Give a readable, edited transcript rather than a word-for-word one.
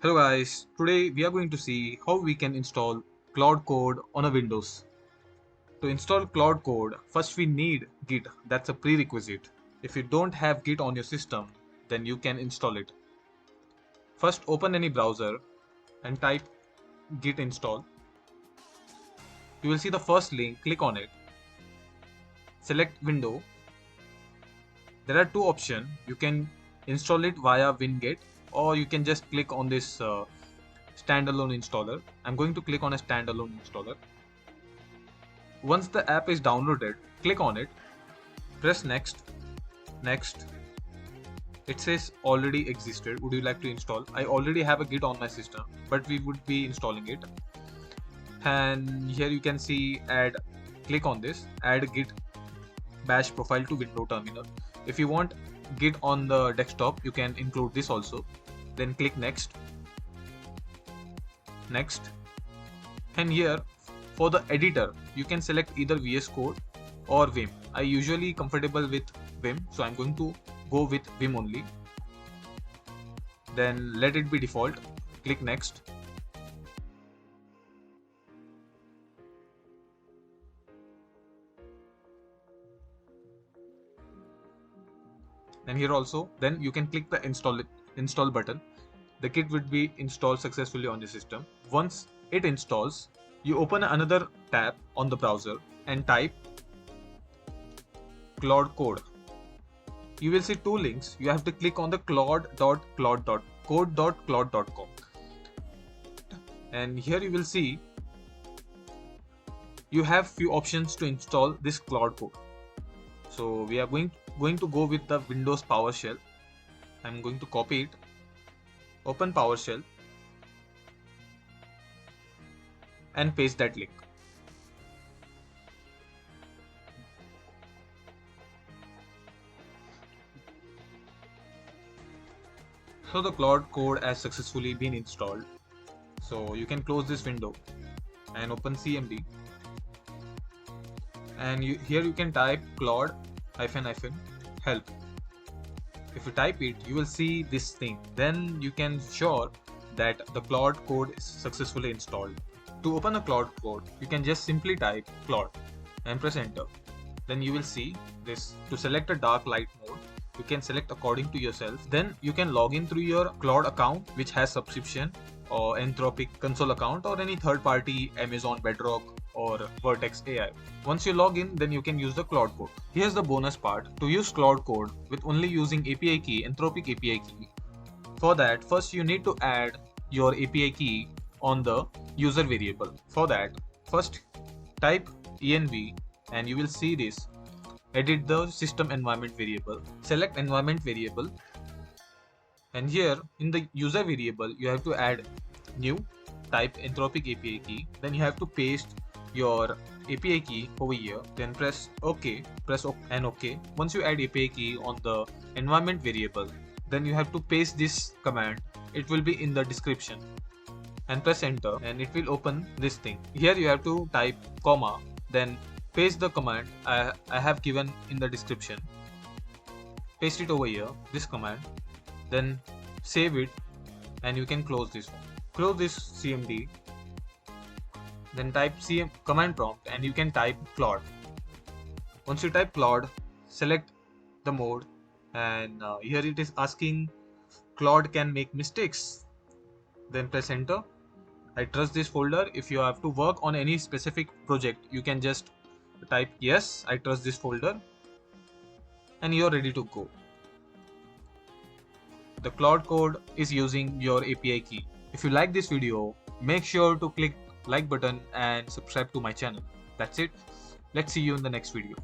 Hello guys, today we are going to see how we can install Claude Code on a Windows. To install Claude Code, first we need Git, that's a prerequisite. If you don't have Git on your system, then you can install it. First open any browser and type git install. You will see the first link, click on it. Select window. There are two options, you can install it via winget or you can just click on this standalone installer. I'm going to click on a standalone installer. Once the app is downloaded, click on it, press next. It says already existed, would you like to install? I already have a Git on my system, but we would be installing it. And here you can see add, click on this, add Git bash profile to window terminal. If you want Git on the desktop, you can include this also. Then click next. And here for the editor, you can select either VS Code or Vim. I usually comfortable with Vim, so I'm going to go with Vim only. Then let it be default. Click next. And here also, then you can click the install button. The kit would be installed successfully on the system. Once it installs, you open another tab on the browser and type Claude Code. You will see two links. You have to click on the code.claude.com, and here you will see you have few options to install this Claude Code. So we are going to go with the Windows PowerShell. I'm going to copy it, open PowerShell and paste that link. So the Claude Code has successfully been installed. So you can close this window and open CMD. And here you can type Claude -help. If you type it, you will see this thing. Then you can sure that the Claude Code is successfully installed. To open a Claude Code, you can just simply type Claude and press enter. Then you will see this. To select a dark light mode, you can select according to yourself. Then you can log in through your Claude account which has subscription, or Anthropic console account, or any third party Amazon Bedrock or Vertex AI. Once you log in, then you can use the Claude Code. Here's the bonus part. To use Claude Code with only using API key, Anthropic API key. For that, first you need to add your API key on the user variable. For that, first type env and you will see this. Edit the system environment variable. Select environment variable. And here in the user variable, you have to add new, type Anthropic API key. Then you have to paste your API key over here. Then press OK, and OK. Once you add API key on the environment variable, then you have to paste this command. It will be in the description. And press enter and it will open this thing. Here you have to type comma, then paste the command I have given in the description. Paste it over here, this command. Then save it and you can close this one. Close this CMD. Then type command prompt and you can type Claude. Once you type Claude, select the mode, and here it is asking Claude can make mistakes. Then press enter. I trust this folder. If you have to work on any specific project, you can just type yes, I trust this folder, and you're ready to go. The Claude Code is using your API key. If you like this video, make sure to click like button and subscribe to my channel. That's it. Let's see you in the next video.